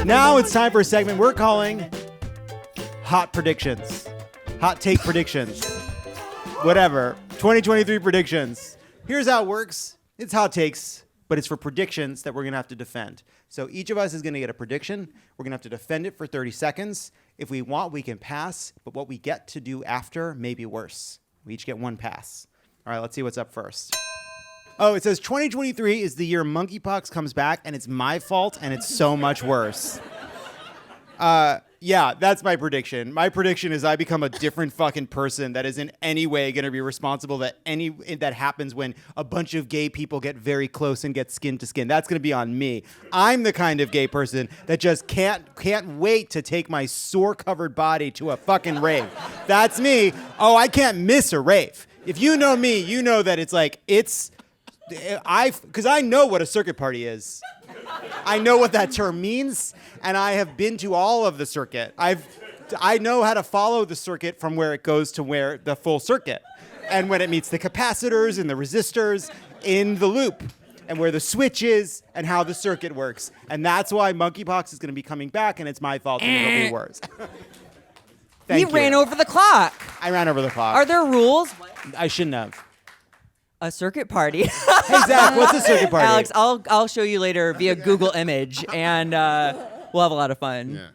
Now it's time for a segment we're calling Hot Predictions. Hot Take Predictions. Whatever. 2023 predictions. Here's how it works. It's hot takes, but it's for predictions that we're going to have to defend. So each of us is going to get a prediction. We're going to have to defend it for 30 seconds. If we want, we can pass, but what we get to do after may be worse. We each get one pass. All right, let's see what's up first. Oh, it says 2023 is the year monkeypox comes back, and it's my fault, and it's so much worse. Yeah, that's my prediction. My prediction is I become a different fucking person that is in any way going to be responsible that happens when a bunch of gay people get very close and get skin to skin. That's going to be on me. I'm the kind of gay person that just can't wait to take my sore-covered body to a fucking rave. That's me. Oh, I can't miss a rave. If you know me, you know that because I know what a circuit party is. I know what that term means, and I have been to all of the circuit. I know how to follow the circuit from where it goes to where the full circuit, and when it meets the capacitors and the resistors in the loop, and where the switch is, and how the circuit works. And that's why monkeypox is going to be coming back, and it's my fault, and it'll be worse. He ran over the clock. I ran over the clock. Are there rules? I shouldn't have. A circuit party. Hey, Zach, what's a circuit party? Alex, I'll show you later via Google image, and we'll have a lot of fun. Yeah.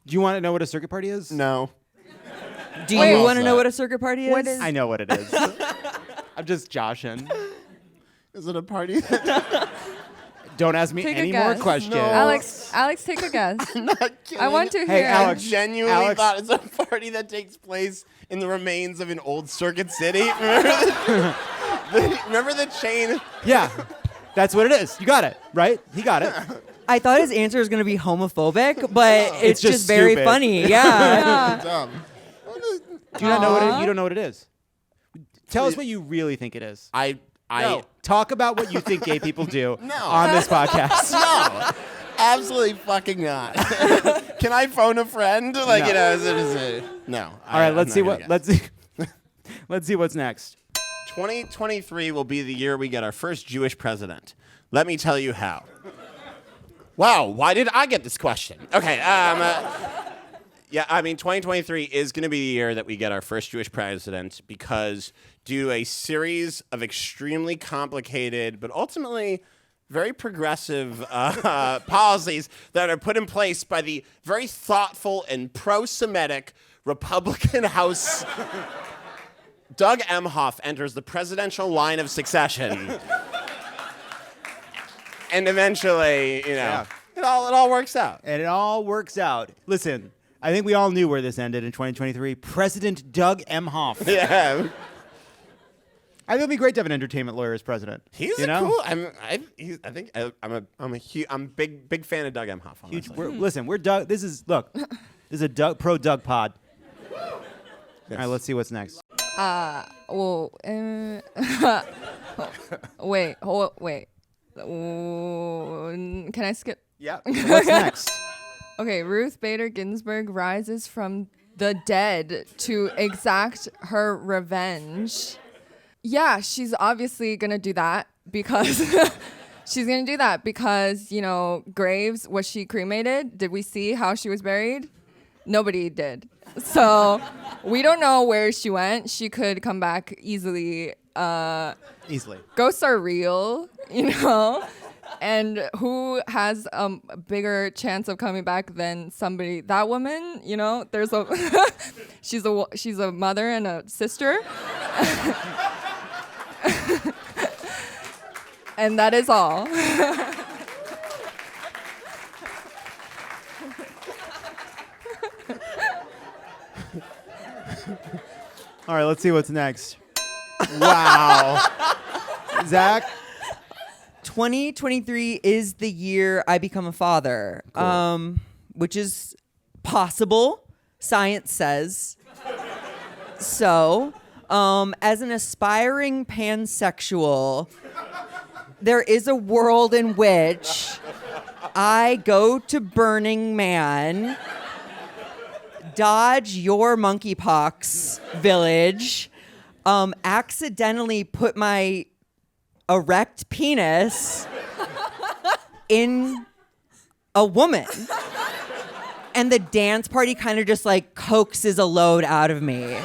Do you want to know what a circuit party is? No. Do you want to know what a circuit party is? What is- I know what it is. I'm just joshing. Is it a party? Don't ask me Take a any more guess. questions. No. Alex, take a guess. I'm not kidding. I want to hear. Hey, Alex. I genuinely Alex. thought it's a party that takes place in the remains of an old Circuit City. Remember the chain? Yeah, that's what it is. You got it, right? He got it. I thought his answer was going to be homophobic, but it's just just very stupid. funny. Yeah. Yeah. Dumb. Do you not know what it? You don't know what it is. Tell us what you really think it is. No, talk about what you think gay people do on this podcast. No, absolutely fucking not. Can I phone a friend? Like, No. you know, no. All right, let's see let's see what's next. 2023 will be the year we get our first Jewish president. Let me tell you how. Wow, why did I get this question? Okay, yeah, I mean, 2023 is going to be the year that we get our first Jewish president because due to a series of extremely complicated but ultimately very progressive policies that are put in place by the very thoughtful and pro-Semitic Republican House, Doug Emhoff enters the presidential line of succession. And eventually, you know, it all works out. And it all works out. Listen, I think we all knew where this ended in 2023. President Doug Emhoff. Yeah. I think it'd be great to have an entertainment lawyer as president. He's cool. I'm a big fan of Doug Emhoff. Honestly. We're Doug. This is a pro Doug pod. All right, let's see what's next. Well, wait. Can I skip? Yeah. What's next? Okay, Ruth Bader Ginsburg rises from the dead to exact her revenge. Yeah, she's obviously going to do that because you know, Graves, was she cremated? Did we see how she was buried? Nobody did. So we don't know where she went. She could come back easily. Easily. Ghosts are real, you know? And who has a bigger chance of coming back than somebody? That woman, you know, there's a she's a mother and a sister. And that is all. All right, let's see what's next. Wow. Zach? 2023 is the year I become a father, Cool. Which is possible, science says. So, as an aspiring pansexual, there is a world in which I go to Burning Man, dodge your monkeypox village, accidentally put my erect penis in a woman. And the dance party kind of just like coaxes a load out of me.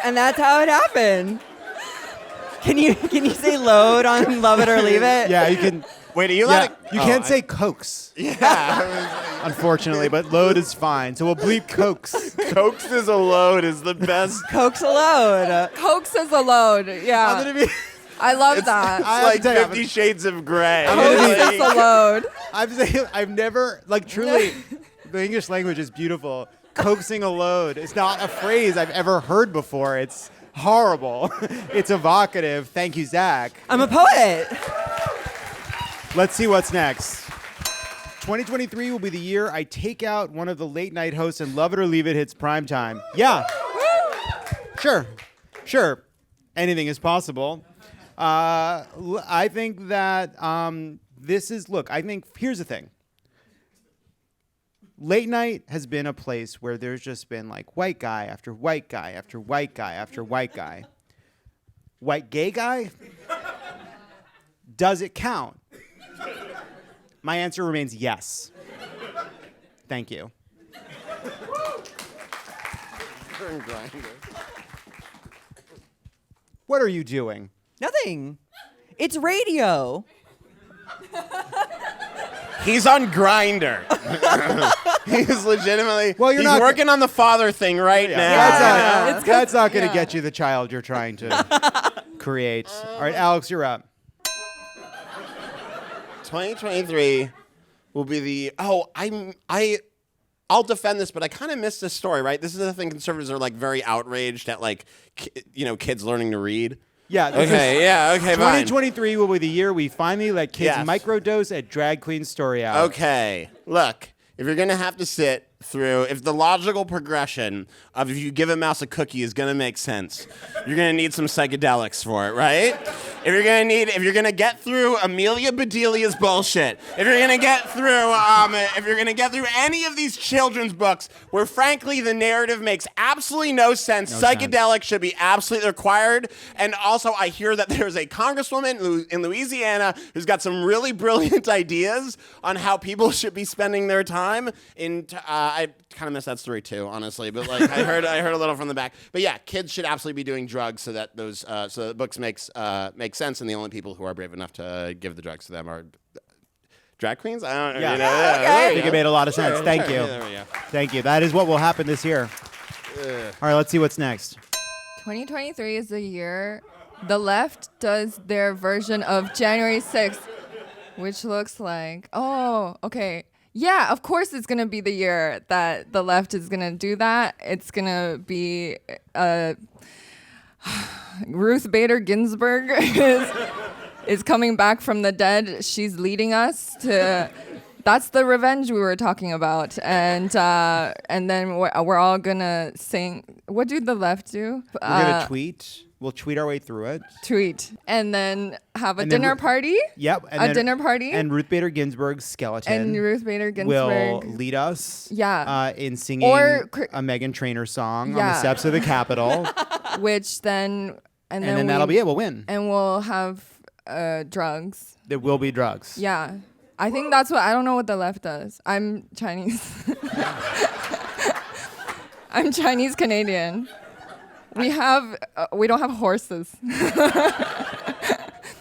And that's how it happened. Can you say load on Love It or Leave It? Yeah, you can. Wait, are you Yeah, allowed you can't say coax, Yeah. unfortunately, but load is fine. So we'll bleep coax. Coax is a load is the best. Coax a load. Coax is a load. Yeah. I'm gonna be. I love that. It's I have like to tell you, 50 Shades of Grey. Coax is a load. I'm saying I've never truly. The English language is beautiful. Coaxing a load is not a phrase I've ever heard before. It's horrible. It's evocative. Thank you, Zach. I'm a poet. Let's see what's next. 2023 will be the year I take out one of the late night hosts and Love It or Leave It hits prime time. Yeah. Sure. Anything is possible. I think that here's the thing. Late night has been a place where there's just been like white guy after white guy after white guy after white guy. White gay guy? Does it count? My answer remains yes. Thank you. What are you doing? Nothing. It's radio. He's on Grindr. He's legitimately. Well, you're he's not working on the father thing right now. That's not going to yeah. get you the child you're trying to create. All right, Alex, you're up. 2023 will be the. I'll defend this, but I kind of missed this story. Right, this is the thing. Conservatives are like very outraged at like kids learning to read. Yeah. Okay, fine. 2023 will be the year we finally let kids Yes. microdose at Drag Queen Story Hour. Okay, look, if you're gonna have to sit through, if the logical progression of if you give a mouse a cookie is gonna make sense, you're gonna need some psychedelics for it, right? If you're gonna get through Amelia Bedelia's bullshit, if you're gonna get through any of these children's books where frankly the narrative makes absolutely no sense, psychedelics should be absolutely required. And also I hear that there's a congresswoman in Louisiana who's got some really brilliant ideas on how people should be spending their time in I kind of missed that story too, honestly, but like I heard a little from the back. But yeah, kids should absolutely be doing drugs so that the books make sense, and the only people who are brave enough to give the drugs to them are drag queens. I don't know. Yeah. You know, I think it made a lot of sense. Thank you. Yeah, there we go. Thank you. That is what will happen this year. All right, let's see what's next. 2023 is the year the left does their version of January 6th, which looks like, okay. Yeah, of course it's going to be the year that the left is going to do that. It's going to be Ruth Bader Ginsburg is coming back from the dead. She's leading us to... That's the revenge we were talking about. And then we're all going to sing... What do the left do? We're going to tweet. We'll tweet our way through it. Tweet. And then have a And then dinner party. Yep. Dinner party. And Ruth Bader Ginsburg's skeleton. And Ruth Bader Ginsburg will lead us in singing Or a Meghan Trainor song on Yeah. the steps of the Capitol. which then... and then that'll be it. We'll win. And we'll have drugs. There will be drugs. Yeah. I think that's what... I don't know what the left does. I'm Chinese. I'm Chinese Canadian. We don't have horses. I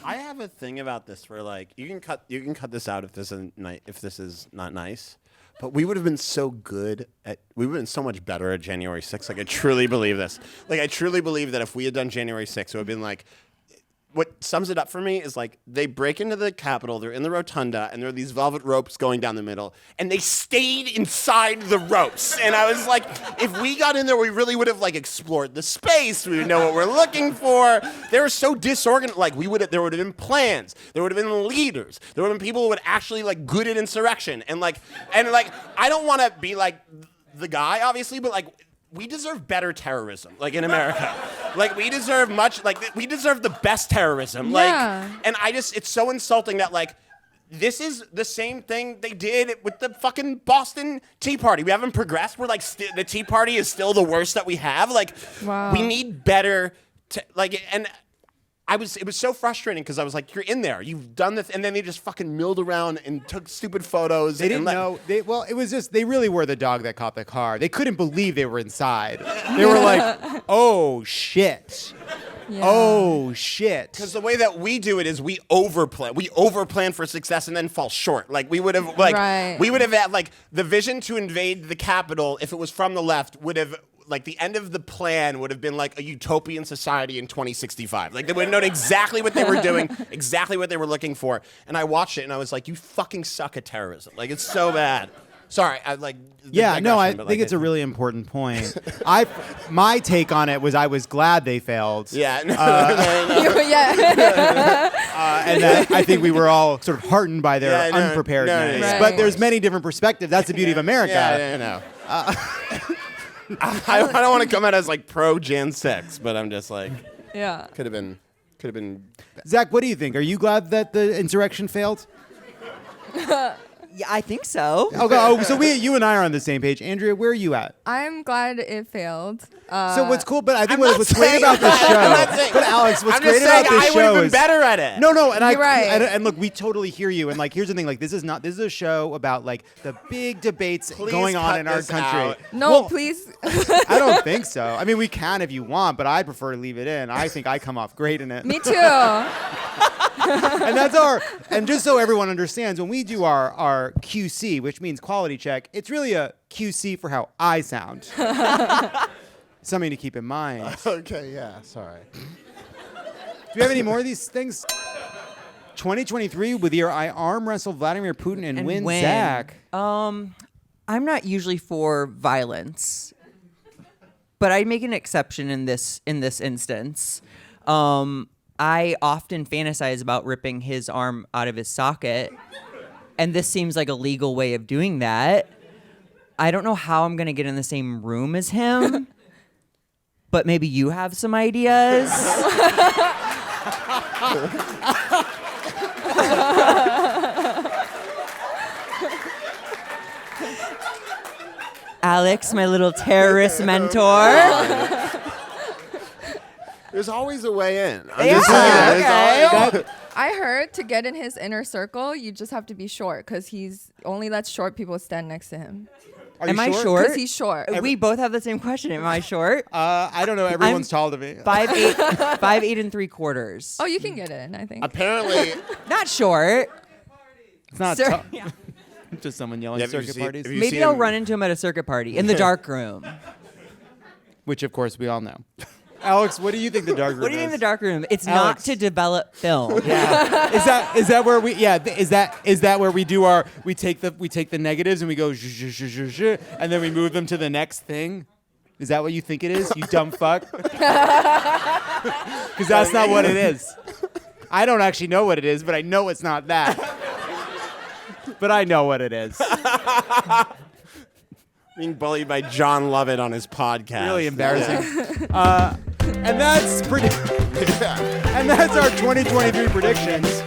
have a thing about this where like you can cut this out if this is not nice. But we would have been so much better at January 6th. Like I truly believe this. Like I truly believe that if we had done January 6th, it would have been like what sums it up for me is like they break into the Capitol, they're in the rotunda, and there are these velvet ropes going down the middle, and they stayed inside the ropes. And I was like, if we got in there, we really would have like explored the space. We would know what we're looking for. They were so disorganized. Like there would have been plans. There would have been leaders. There would have been people who would actually like good at insurrection. And I don't want to be like the guy, obviously, but like. We deserve better terrorism, like in America. Like we deserve the best terrorism. Like, Yeah. and it's so insulting that like, this is the same thing they did with the fucking Boston Tea Party. We haven't progressed. We're like, the Tea Party is still the worst that we have. Like, Wow. we need better, and it was so frustrating because I was like, you're in there, you've done this, and then they just fucking milled around and took stupid photos. They didn't know. Well, it was just they really were the dog that caught the car. They couldn't believe they were inside. They were like, "Oh shit." Yeah. Oh shit! Because the way that we do it is we overplan. We overplan for success and then fall short. Like we would have, had like the vision to invade the Capitol if it was from the left would have. Like the end of the plan would have been like a utopian society in 2065. Like they would have known exactly what they were doing, exactly what they were looking for. And I watched it and I was like, you fucking suck at terrorism. Like it's so bad. Sorry, I like. Yeah, no, I think it's a really important point. My take on it was I was glad they failed. Yeah. And that I think we were all sort of heartened by their unpreparedness. Right. But there's many different perspectives. That's the beauty of America. Yeah. I don't want to come out as like pro Jan 6, but I'm just like, Yeah. could have been. Zach, what do you think? Are you glad that the insurrection failed? Yeah, I think so. Okay, so you and I are on the same page. Andrea, where are you at? I'm glad it failed. So what's cool, but I think what's great saying- about the show. I'm not saying- But Alex, what's I'm great just about saying this I would have show been is better at it. No, and You're right. and look, we totally hear you. And like, here's the thing: like, this is a show about like the big debates Please going on cut in our this country. out. No, Well, please. I don't think so. I mean, we can if you want, but I prefer to leave it in. I think I come off great in it. Me too. And that's and just so everyone understands, when we do our QC, which means quality check, it's really a QC for how I sound. Something to keep in mind. Okay, yeah, sorry. Do we have any more of these things? 2023 with your I arm wrestle Vladimir Putin and win Zach. I'm not usually for violence, but I make an exception in this instance. I often fantasize about ripping his arm out of his socket, and this seems like a legal way of doing that. I don't know how I'm gonna get in the same room as him, but maybe you have some ideas. Alex, my little terrorist mentor. There's always a way in. I heard to get in his inner circle, you just have to be short because he's only lets short people stand next to him. Am I short? Because he's short. We both have the same question. Am I short? I don't know. Everyone's tall to me. 5'8", 5'8 3/4. Oh, you can get in, I think. Apparently, Not short. It's not Sir- tall. yeah. Just someone yelling Yeah, at have you circuit seen- parties. have you Maybe seen I'll him- run into him at a circuit party in the dark room. Which, of course, we all know. Alex, what do you think the dark room What do you is? think the dark room? It's Alex. not to develop film. Yeah. Is that where we? Yeah. Is that where we do our? We take the negatives and we go zh, zh, zh, zh, zh, and then we move them to the next thing. Is that what you think it is? You dumb fuck. Because that's not what it is. I don't actually know what it is, but I know it's not that. But I know what it is. being bullied by Jon Lovett on his podcast. Really embarrassing. And that's pretty. And that's our 2023 predictions.